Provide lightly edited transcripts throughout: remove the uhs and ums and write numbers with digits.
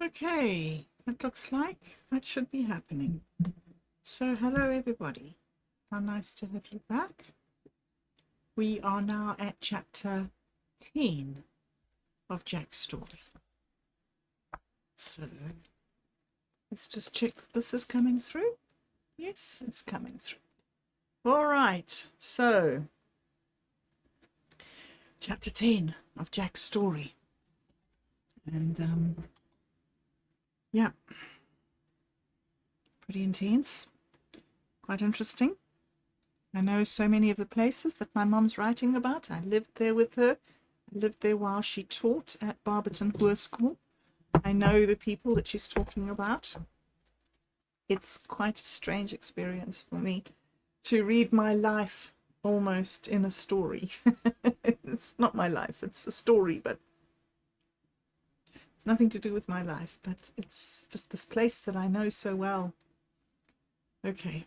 Okay, that looks like that should be happening. So hello everybody, how nice to have you back. We are now at chapter 10 of Jack's story. So let's just check that this is coming through. Yes, it's coming through. All right, so chapter 10 of Jack's story. And yeah, pretty intense, quite interesting. I know so many of the places that my mom's writing about. I lived there with her. I lived there while she taught at Barberton Hoër School. I know the people that she's talking about. It's quite a strange experience for me to read my life almost in a story. It's not my life, it's a story, but it's nothing to do with my life, but it's just this place that I know so well. Okay.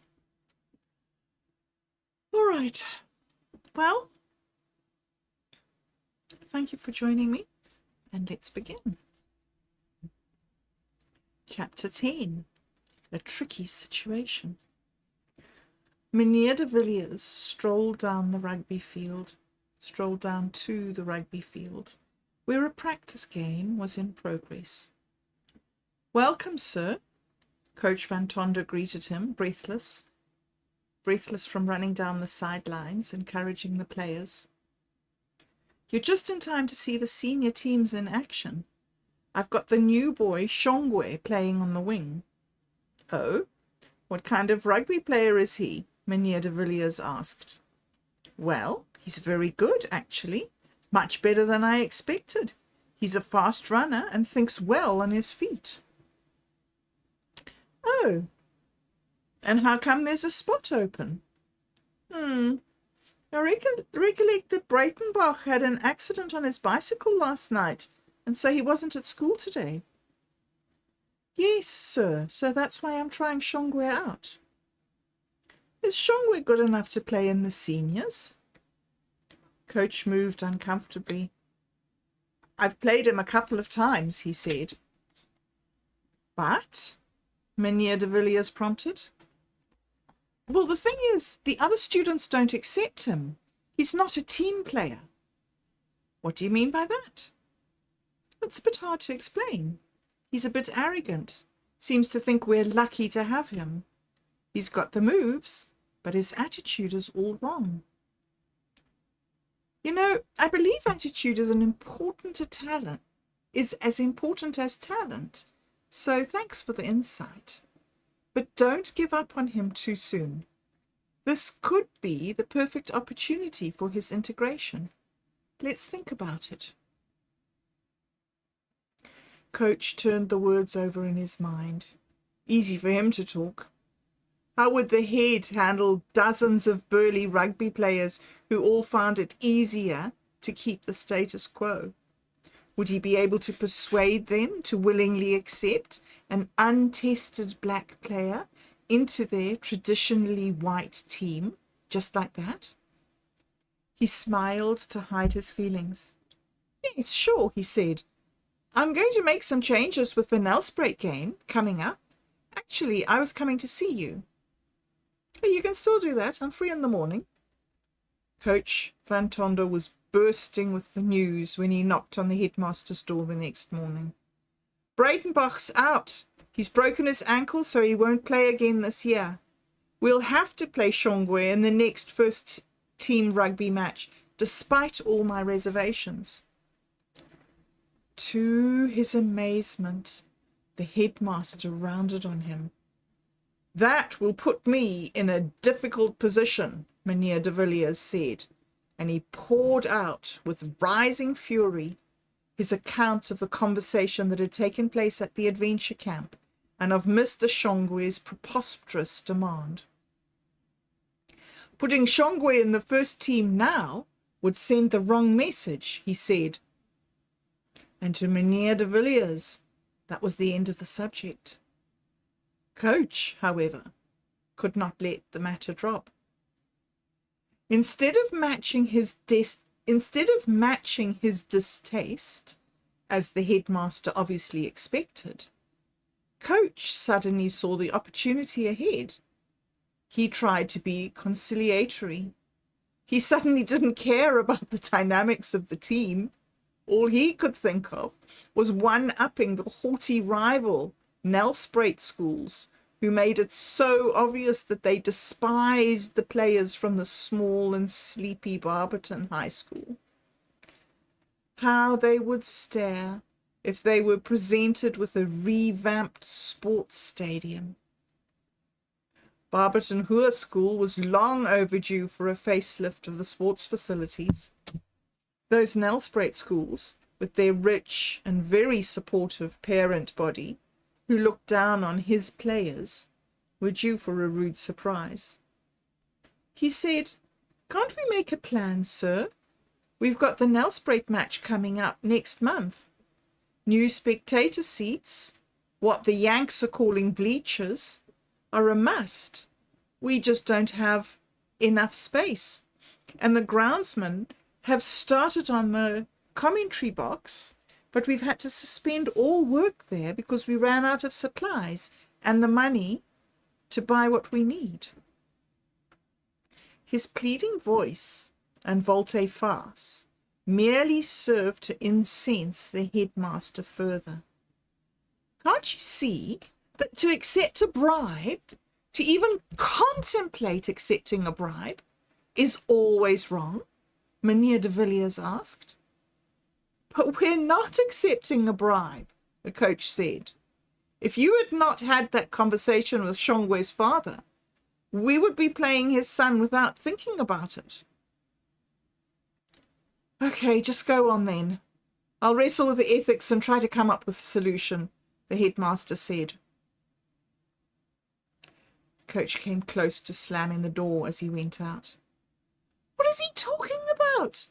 All right. Well, thank you for joining me, and let's begin. Chapter 10, A Tricky Situation. Meneer de Villiers strolled down to the rugby field, where a practice game was in progress. "Welcome, sir," Coach Van Tonder greeted him, breathless from running down the sidelines, encouraging the players. "You're just in time to see the senior teams in action. I've got the new boy, Shongwe, playing on the wing." "Oh, what kind of rugby player is he?" Meneer de Villiers asked. "Well, he's very good, actually. Much better than I expected. He's a fast runner and thinks well on his feet." "Oh, and how come there's a spot open?" I recollect that Breitenbach had an accident on his bicycle last night, and so he wasn't at school today." "Yes, sir, so that's why I'm trying Shongwe out." "Is Shongwe good enough to play in the seniors?" Coach moved uncomfortably. "I've played him a couple of times," he said. "But?" Meneer de Villiers prompted. "Well, the thing is, the other students don't accept him. He's not a team player." "What do you mean by that?" "It's a bit hard to explain. He's a bit arrogant. Seems to think we're lucky to have him. He's got the moves, but his attitude is all wrong." "You know, I believe attitude is as important as talent. So thanks for the insight. But don't give up on him too soon. This could be the perfect opportunity for his integration. Let's think about it." Coach turned the words over in his mind. Easy for him to talk. How would the head handle dozens of burly rugby players who all found it easier to keep the status quo? Would he be able to persuade them to willingly accept an untested black player into their traditionally white team, just like that? He smiled to hide his feelings. "Yes, sure," he said. "I'm going to make some changes with the Nelspruit game coming up. Actually, I was coming to see you." "Oh, you can still do that. I'm free in the morning." Coach Van Tonder was bursting with the news when he knocked on the headmaster's door the next morning. "Breitenbach's out. He's broken his ankle, so he won't play again this year. We'll have to play Shongwe in the next first team rugby match, despite all my reservations." To his amazement, the headmaster rounded on him. "That will put me in a difficult position," Meneer de Villiers said, and he poured out with rising fury his account of the conversation that had taken place at the adventure camp and of Mr. Shongwe's preposterous demand. "Putting Shongwe in the first team now would send the wrong message," he said. And to Meneer de Villiers, that was the end of the subject. Coach, however, could not let the matter drop. Instead of matching his distaste, as the headmaster obviously expected, Coach suddenly saw the opportunity ahead. He tried to be conciliatory. He suddenly didn't care about the dynamics of the team. All he could think of was one-upping the haughty rival Nelspruit schools, who made it so obvious that they despised the players from the small and sleepy Barberton High School. How they would stare if they were presented with a revamped sports stadium. Barberton Hoer School was long overdue for a facelift of the sports facilities. Those Nelspruit schools, with their rich and very supportive parent body, who looked down on his players, were due for a rude surprise. He said, "Can't we make a plan, sir? We've got the Nelspruit match coming up next month. New spectator seats, what the Yanks are calling bleachers, are a must. We just don't have enough space. And the groundsmen have started on the commentary box, but we've had to suspend all work there because we ran out of supplies and the money to buy what we need." His pleading voice and volte-face merely served to incense the headmaster further. "Can't you see that to accept a bribe, to even contemplate accepting a bribe, is always wrong?" Mynheer de Villiers asked. "But we're not accepting a bribe," the coach said. "If you had not had that conversation with Shongwe's father, we would be playing his son without thinking about it." "Okay, just go on then. I'll wrestle with the ethics and try to come up with a solution," the headmaster said. Coach came close to slamming the door as he went out. "What is he talking about?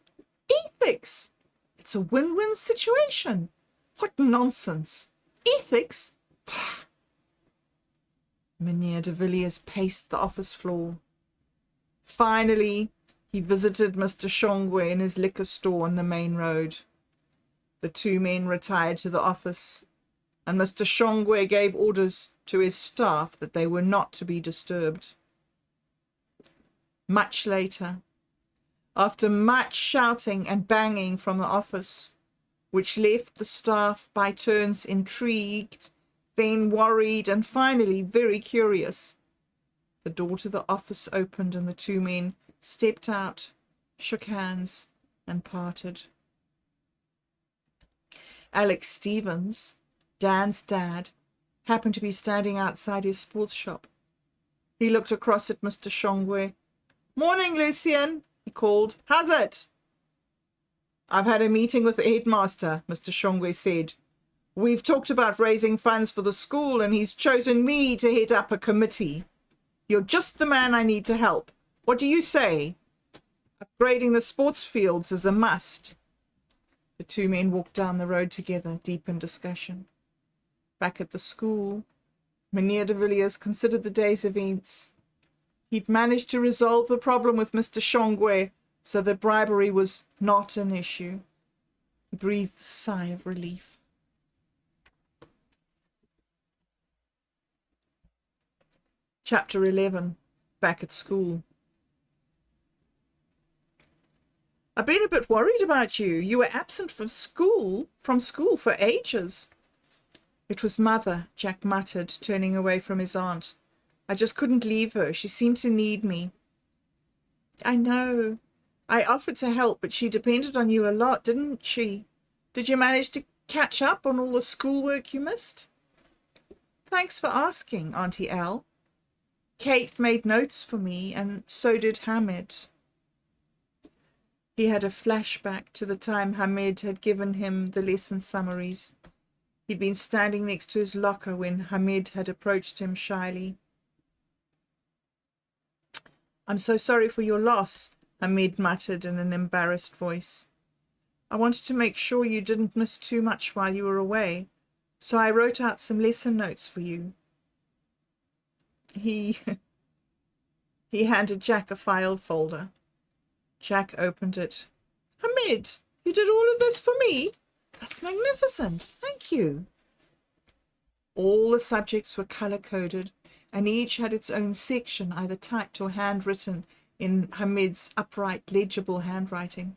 Ethics? It's a win-win situation. What nonsense. Ethics? Pah." Mynheer de Villiers paced the office floor. Finally, he visited Mr. Shongwe in his liquor store on the main road. The two men retired to the office, and Mr. Shongwe gave orders to his staff that they were not to be disturbed. Much later, after much shouting and banging from the office, which left the staff by turns intrigued, then worried, and finally very curious, the door to the office opened and the two men stepped out, shook hands, and parted. Alex Stevens, Dan's dad, happened to be standing outside his sports shop. He looked across at Mr. Shongwe. "Morning, Lucien," he called. "How's it?" "I've had a meeting with the headmaster," Mr. Shongwe said. "We've talked about raising funds for the school, and he's chosen me to head up a committee. You're just the man I need to help. What do you say? Upgrading the sports fields is a must." The two men walked down the road together, deep in discussion. Back at the school, Mynheer de Villiers considered the day's events. He'd managed to resolve the problem with Mr. Shongwe so that bribery was not an issue. He breathed a sigh of relief. Chapter 11. Back at school. "I've been a bit worried about you. You were absent from school for ages." "It was Mother," Jack muttered, turning away from his aunt. "I just couldn't leave her. She seemed to need me." "I know. I offered to help, but she depended on you a lot, didn't she? Did you manage to catch up on all the schoolwork you missed?" "Thanks for asking, Auntie Al. Kate made notes for me, and so did Hamid." He had a flashback to the time Hamid had given him the lesson summaries. He'd been standing next to his locker when Hamid had approached him shyly. "I'm so sorry for your loss," Hamid muttered in an embarrassed voice. "I wanted to make sure you didn't miss too much while you were away, so I wrote out some lesson notes for you." He handed Jack a filed folder. Jack opened it. "Hamid, you did all of this for me? That's magnificent. Thank you. All the subjects were color-coded, and each had its own section, either typed or handwritten in Hamid's upright, legible handwriting.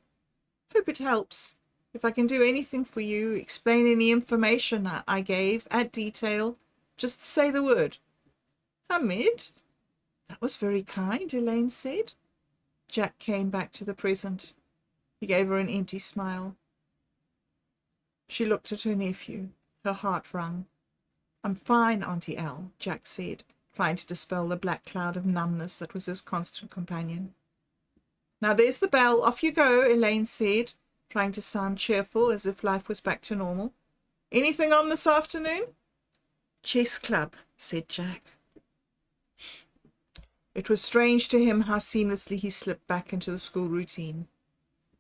Hope it helps. If I can do anything for you, explain any information I gave, add detail, just say the word. Hamid? That was very kind, Elaine said. Jack came back to the present. He gave her an empty smile. She looked at her nephew. Her heart wrung. I'm fine, Auntie Elle, Jack said, trying to dispel the black cloud of numbness that was his constant companion. Now there's the bell. Off you go, Elaine said, trying to sound cheerful as if life was back to normal. Anything on this afternoon? Chess club, said Jack. It was strange to him how seamlessly he slipped back into the school routine.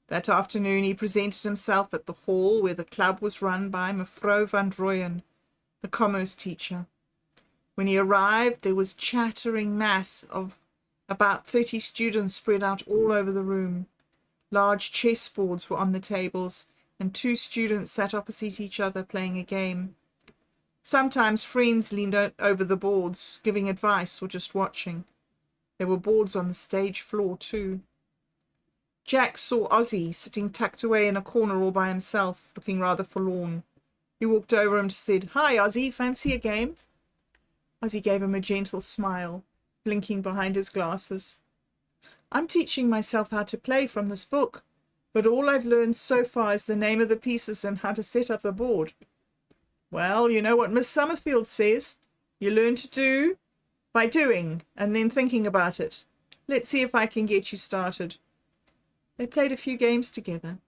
That afternoon he presented himself at the hall where the club was run by Mevrouw van Rooyen, the commerce teacher. When he arrived, there was chattering mass of about 30 students spread out all over the room. Large chessboards were on the tables, and 2 students sat opposite each other playing a game. Sometimes friends leaned over the boards, giving advice or just watching. There were boards on the stage floor too. Jack saw Ozzy sitting tucked away in a corner all by himself, looking rather forlorn. He walked over and said, "Hi, Ozzy, fancy a game?" Ozzy gave him a gentle smile, blinking behind his glasses. "I'm teaching myself how to play from this book, but all I've learned so far is the name of the pieces and how to set up the board." "Well, you know what Miss Summerfield says. You learn to do by doing and then thinking about it. Let's see if I can get you started." They played a few games together,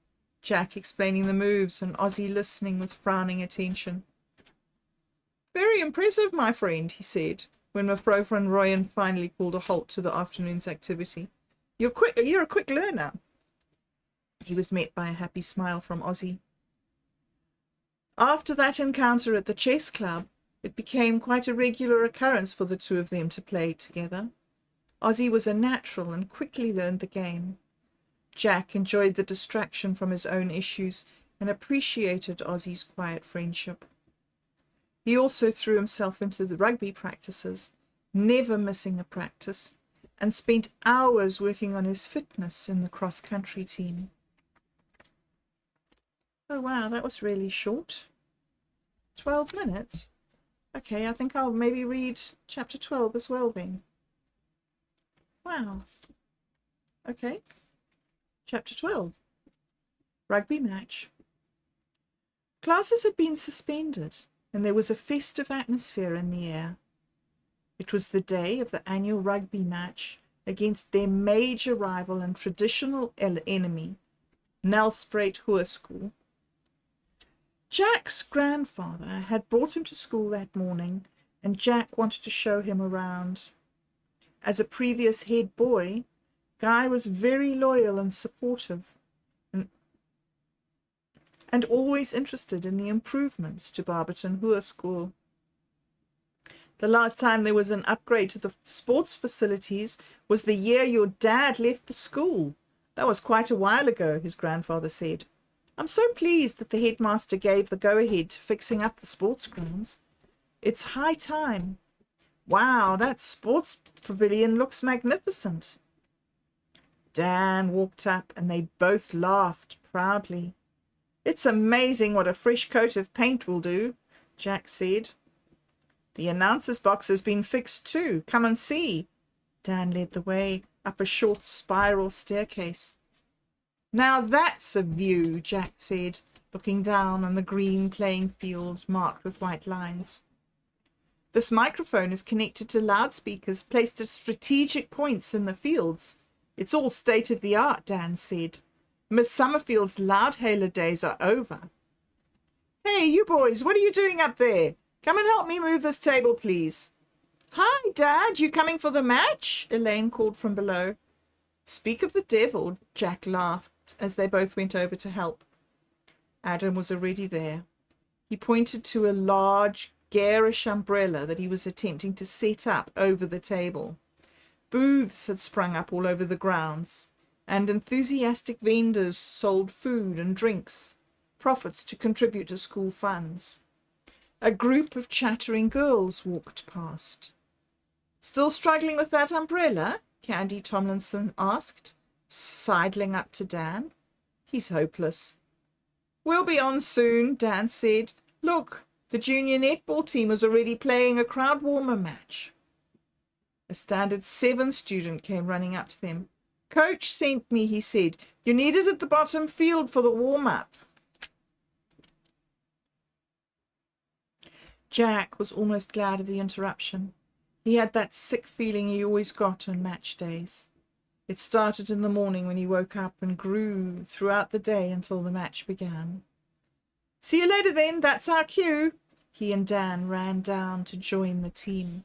Jack explaining the moves and Ozzy listening with frowning attention. "Very impressive, my friend," he said, when Mevrouw van Rooyen finally called a halt to the afternoon's activity. You're a quick learner." He was met by a happy smile from Ozzy. After that encounter at the chess club, it became quite a regular occurrence for the two of them to play together. Ozzy was a natural and quickly learned the game. Jack enjoyed the distraction from his own issues and appreciated Ozzy's quiet friendship. He also threw himself into the rugby practices, never missing a practice, and spent hours working on his fitness in the cross-country team. Oh wow, that was really short. 12 minutes? Okay, I think I'll maybe read chapter 12 as well then. Wow. Okay. Chapter 12. Rugby match. Classes had been suspended, and there was a festive atmosphere in the air. It was the day of the annual rugby match against their major rival and traditional enemy, Nelspruit Hoërskool. Jack's grandfather had brought him to school that morning, and Jack wanted to show him around. As a previous head boy, Guy was very loyal and supportive, and always interested in the improvements to Barberton Hoërskool. The last time there was an upgrade to the sports facilities was the year your dad left the school. That was quite a while ago, his grandfather said. I'm so pleased that the headmaster gave the go-ahead to fixing up the sports grounds. It's high time. Wow, that sports pavilion looks magnificent. Dan walked up and they both laughed proudly. It's amazing what a fresh coat of paint will do, Jack said. The announcer's box has been fixed too. Come and see. Dan led the way up a short spiral staircase. Now that's a view, Jack said, looking down on the green playing field marked with white lines. This microphone is connected to loudspeakers placed at strategic points in the fields. It's all state-of-the-art, Dan said. Miss Summerfield's loudhailer days are over. Hey, you boys, what are you doing up there? Come and help me move this table, please. Hi, Dad, you coming for the match? Elaine called from below. Speak of the devil, Jack laughed as they both went over to help. Adam was already there. He pointed to a large, garish umbrella that he was attempting to set up over the table. Booths had sprung up all over the grounds, and enthusiastic vendors sold food and drinks. profits to contribute to school funds. A group of chattering girls walked past. "Still struggling with that umbrella?" Candy Tomlinson asked, sidling up to Dan. "He's hopeless." "We'll be on soon," Dan said. "Look, the junior netball team is already playing a crowd warmer match." A standard 7 student came running up to them. "Coach sent me," he said. "You needed at the bottom field for the warm-up." Jack was almost glad of the interruption. He had that sick feeling he always got on match days. It started in the morning when he woke up and grew throughout the day until the match began. "See you later then, that's our cue." He and Dan ran down to join the team.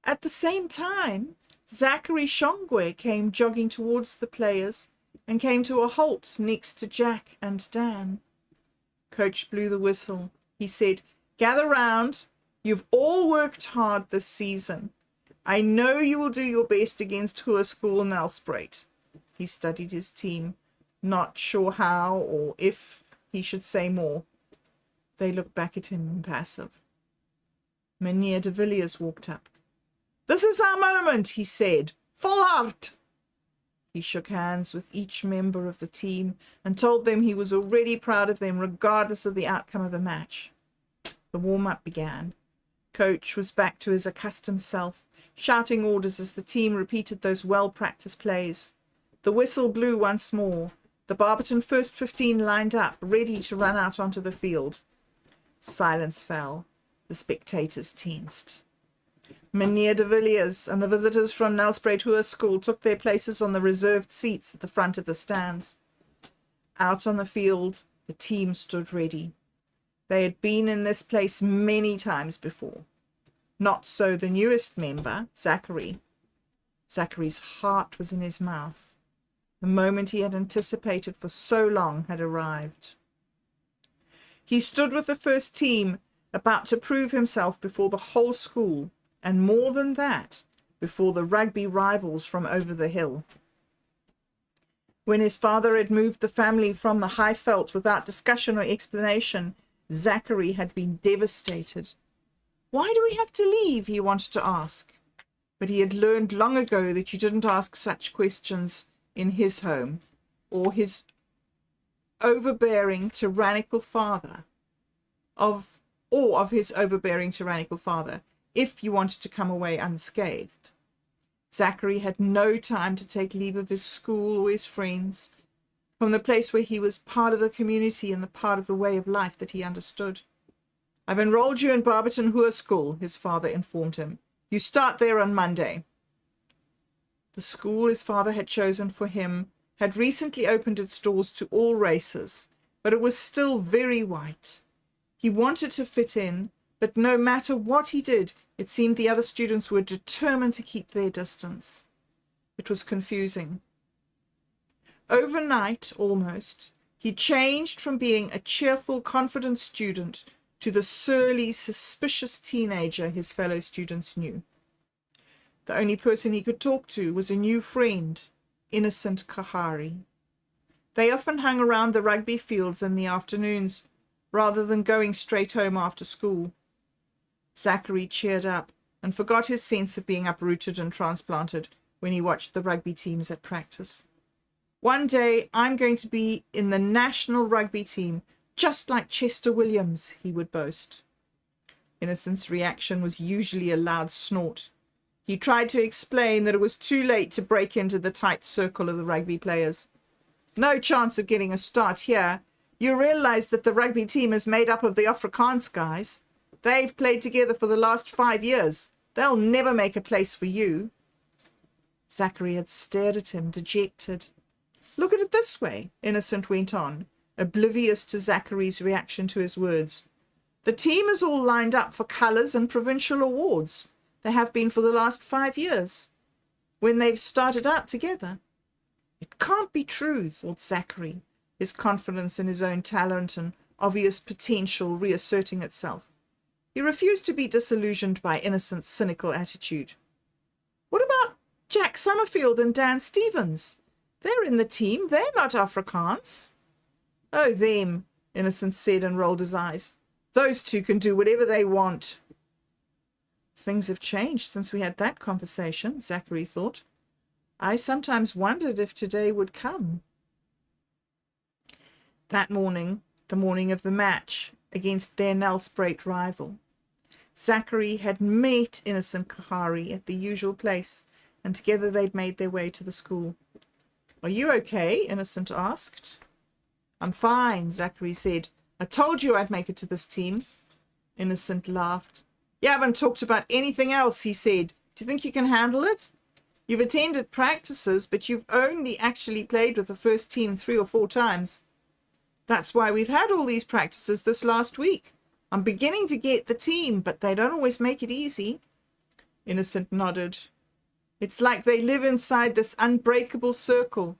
At the same time, Zachary Shongwe came jogging towards the players and came to a halt next to Jack and Dan. Coach blew the whistle. He said, "Gather round. You've all worked hard this season. I know you will do your best against Hoërskool Nelspruit." He studied his team, not sure how or if he should say more. They looked back at him impassive. Meneer de Villiers walked up. "This is our moment," he said. "Volhard." He shook hands with each member of the team and told them he was already proud of them regardless of the outcome of the match. The warm-up began. Coach was back to his accustomed self, shouting orders as the team repeated those well-practiced plays. The whistle blew once more. The Barberton first 15 lined up, ready to run out onto the field. Silence fell. The spectators tensed. Meneer de Villiers and the visitors from Nelspruit Hoërskool took their places on the reserved seats at the front of the stands. Out on the field, the team stood ready. They had been in this place many times before. Not so the newest member, Zachary. Zachary's heart was in his mouth. The moment he had anticipated for so long had arrived. He stood with the first team, about to prove himself before the whole school, and more than that, before the rugby rivals from over the hill. When his father had moved the family from the Highveld without discussion or explanation, Zachary had been devastated. "Why do we have to leave?" he wanted to ask. But he had learned long ago that you didn't ask such questions in his home, or his overbearing, tyrannical father, of his overbearing, tyrannical father, if you wanted to come away unscathed. Zachary had no time to take leave of his school or his friends, from the place where he was part of the community and the part of the way of life that he understood. "I've enrolled you in Barberton Hoërskool," his father informed him. "You start there on Monday." The school his father had chosen for him had recently opened its doors to all races, but it was still very white. He wanted to fit in, but no matter what he did, it seemed the other students were determined to keep their distance. It was confusing. Overnight, almost, he changed from being a cheerful, confident student to the surly, suspicious teenager his fellow students knew. The only person he could talk to was a new friend, Innocent Kahari. They often hung around the rugby fields in the afternoons, rather than going straight home after school. Zachary cheered up and forgot his sense of being uprooted and transplanted when he watched the rugby teams at practice. "One day I'm going to be in the national rugby team, just like Chester Williams," he would boast. Innocent's reaction was usually a loud snort. He tried to explain that it was too late to break into the tight circle of the rugby players. "No chance of getting a start here. You realize that the rugby team is made up of the Afrikaans guys. They've played together for the last 5 years. They'll never make a place for you." Zachary had stared at him, dejected. "Look at it this way," Innocent went on, oblivious to Zachary's reaction to his words. "The team is all lined up for colours and provincial awards. They have been for the last 5 years, when they've started out together." It can't be true, thought Zachary, his confidence in his own talent and obvious potential reasserting itself. He refused to be disillusioned by Innocent's cynical attitude. "What about Jack Summerfield and Dan Stevens? They're in the team. They're not Afrikaans." Oh, them, Innocent said and rolled his eyes. Those two can do whatever they want. Things have changed since we had that conversation, Zachary thought. I sometimes wondered if today would come. That morning, the morning of the match against their Nelspruit rival, Zachary had met Innocent Kahari at the usual place, and together they'd made their way to the school. Are you okay? Innocent asked. I'm fine, Zachary said. I told you I'd make it to this team. Innocent laughed. You haven't talked about anything else, he said. Do you think you can handle it? You've attended practices, but you've only actually played with the first team 3 or 4 times. That's why we've had all these practices this last week. I'm beginning to get the team, but they don't always make it easy. Innocent nodded. It's like they live inside this unbreakable circle.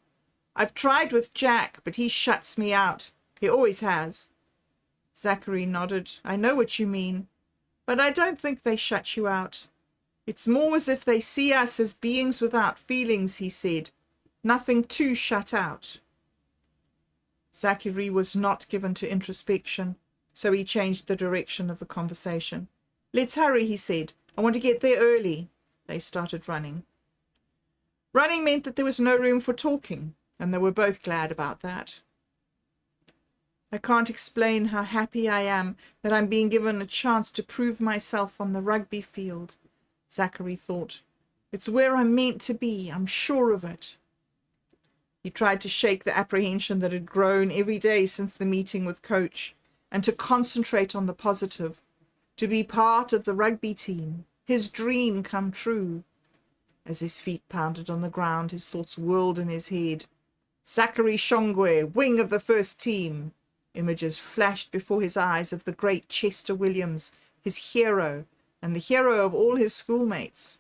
I've tried with Jack, but he shuts me out. He always has. Zachary nodded. I know what you mean, but I don't think they shut you out. It's more as if they see us as beings without feelings, he said. Nothing to shut out. Zachary was not given to introspection, so he changed the direction of the conversation. Let's hurry, he said. I want to get there early. They started running. Running meant that there was no room for talking, and they were both glad about that. I can't explain how happy I am that I'm being given a chance to prove myself on the rugby field, Zachary thought. It's where I'm meant to be, I'm sure of it. He tried to shake the apprehension that had grown every day since the meeting with Coach, and to concentrate on the positive, to be part of the rugby team, his dream come true. As his feet pounded on the ground, his thoughts whirled in his head. Zachary Shongwe, wing of the first team. Images flashed before his eyes of the great Chester Williams, his hero, and the hero of all his schoolmates.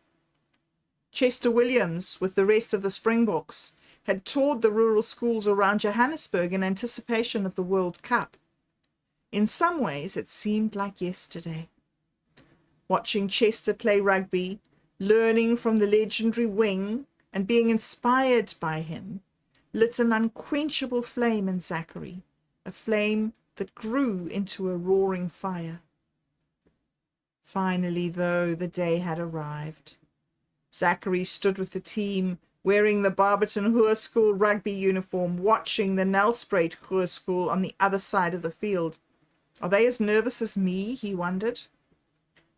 Chester Williams, with the rest of the Springboks, had toured the rural schools around Johannesburg in anticipation of the World Cup. In some ways, it seemed like yesterday. Watching Chester play rugby, learning from the legendary wing, and being inspired by him, lit an unquenchable flame in Zachary, a flame that grew into a roaring fire. Finally, though, the day had arrived. Zachary stood with the team, wearing the Barberton Hoërskool rugby uniform, watching the Nelspruit Hoërskool on the other side of the field. Are they as nervous as me? He wondered.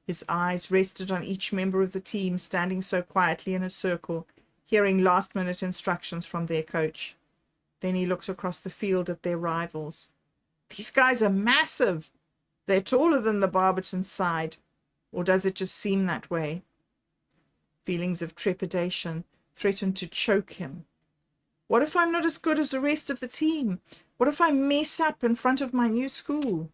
His eyes rested on each member of the team standing so quietly in a circle, hearing last-minute instructions from their coach. Then he looked across the field at their rivals. These guys are massive. They're taller than the Barberton side. Or does it just seem that way? Feelings of trepidation threatened to choke him. What if I'm not as good as the rest of the team? What if I mess up in front of my new school?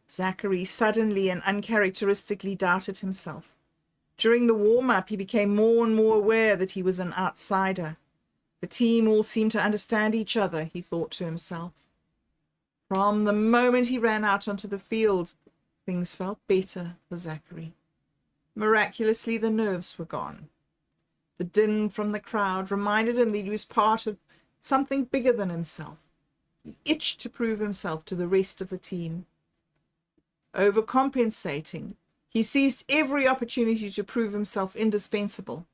Zachary suddenly and uncharacteristically doubted himself. During the warm-up, he became more and more aware that he was an outsider. The team all seemed to understand each other, he thought to himself. From the moment he ran out onto the field, things felt better for Zachary. Miraculously, the nerves were gone. The din from the crowd reminded him that he was part of something bigger than himself. He itched to prove himself to the rest of the team. Overcompensating, he seized every opportunity to prove himself indispensable.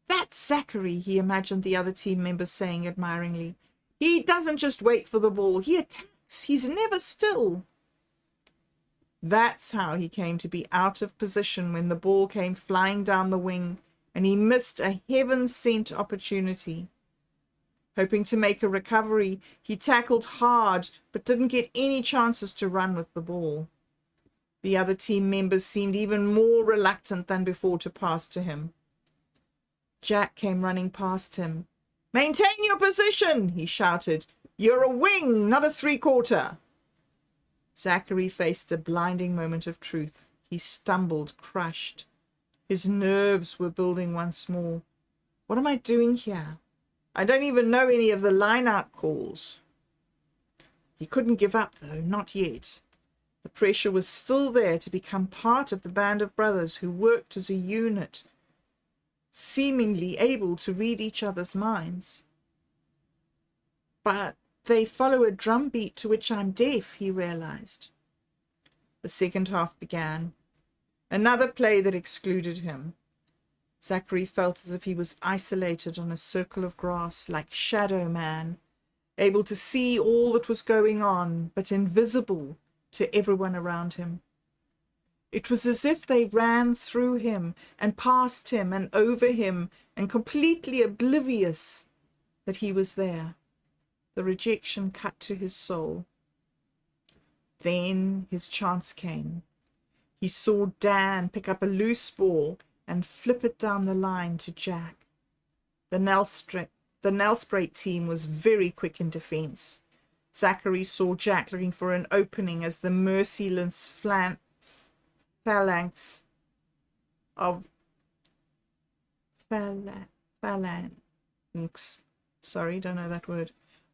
That's Zachary, he imagined the other team members saying admiringly. He doesn't just wait for the ball, he attacks. He's never still. That's how he came to be out of position when the ball came flying down the wing and he missed a heaven-sent opportunity. Hoping to make a recovery, he tackled hard but didn't get any chances to run with the ball. The other team members seemed even more reluctant than before to pass to him. Jack came running past him. Maintain your position, he shouted. You're a wing, not a three-quarter. Zachary faced a blinding moment of truth. He stumbled, crushed. His nerves were building once more. What am I doing here? I don't even know any of the line-out calls. He couldn't give up, though, not yet. The pressure was still there to become part of the band of brothers who worked as a unit, seemingly able to read each other's minds. But they follow a drum beat to which I'm deaf, he realized. The second half began. Another play that excluded him. Zachary felt as if he was isolated on a circle of grass, like Shadow Man, able to see all that was going on, but invisible to everyone around him. It was as if they ran through him and past him and over him, and completely oblivious that he was there. The rejection cut to his soul. Then his chance came. He saw Dan pick up a loose ball and flip it down the line to Jack. The Nelspruit team was very quick in defense. Zachary saw Jack looking for an opening as the merciless phalanx of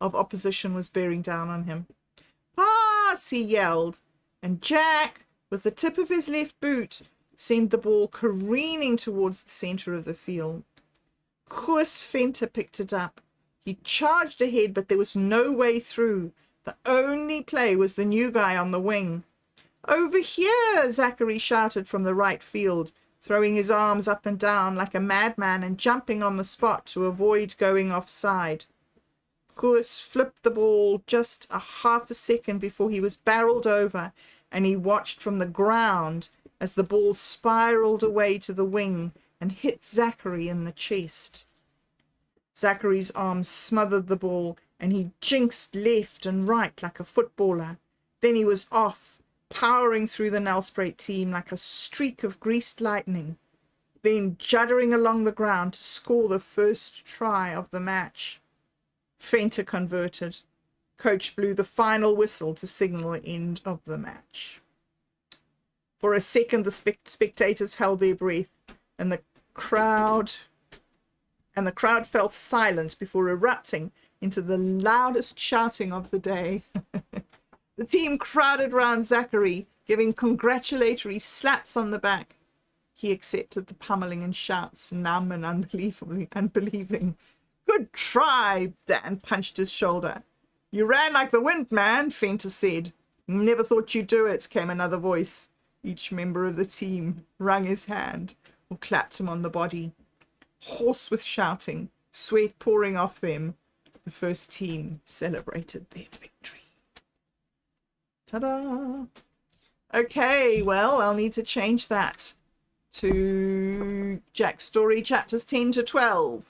opposition was bearing down on him. "Pass!" he yelled, and Jack, with the tip of his left boot, sent the ball careening towards the center of the field. Koos Venter picked it up. He charged ahead, but there was no way through. The only play was the new guy on the wing. "Over here!" Zachary shouted from the right field, throwing his arms up and down like a madman and jumping on the spot to avoid going offside. Koos flipped the ball just a half a second before he was barreled over, and he watched from the ground as the ball spiraled away to the wing and hit Zachary in the chest. Zachary's arms smothered the ball, and he jinxed left and right like a footballer. Then he was off, powering through the Nelspruit team like a streak of greased lightning, then juddering along the ground to score the first try of the match. Venter converted. Coach blew the final whistle to signal the end of the match. For a second, the spectators held their breath, and the crowd fell silent before erupting into the loudest shouting of the day. The team crowded round Zachary, giving congratulatory slaps on the back. He accepted the pummeling and shouts, numb and unbelieving. "Good try!" Dan punched his shoulder. "You ran like the wind, man," Venter said. "Never thought you'd do it," came another voice. Each member of the team wrung his hand or clapped him on the body. Hoarse with shouting, sweat pouring off them, the first team celebrated their victory. Ta-da! Okay, well, I'll need to change that to Jack's story, chapters 10 to 12.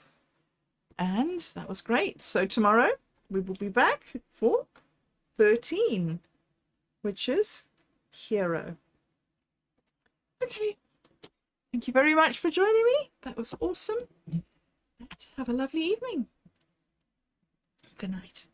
And that was great. So tomorrow we will be back for 13, which is Hero. Okay. Thank you very much for joining me. That was awesome. And have a lovely evening. Good night.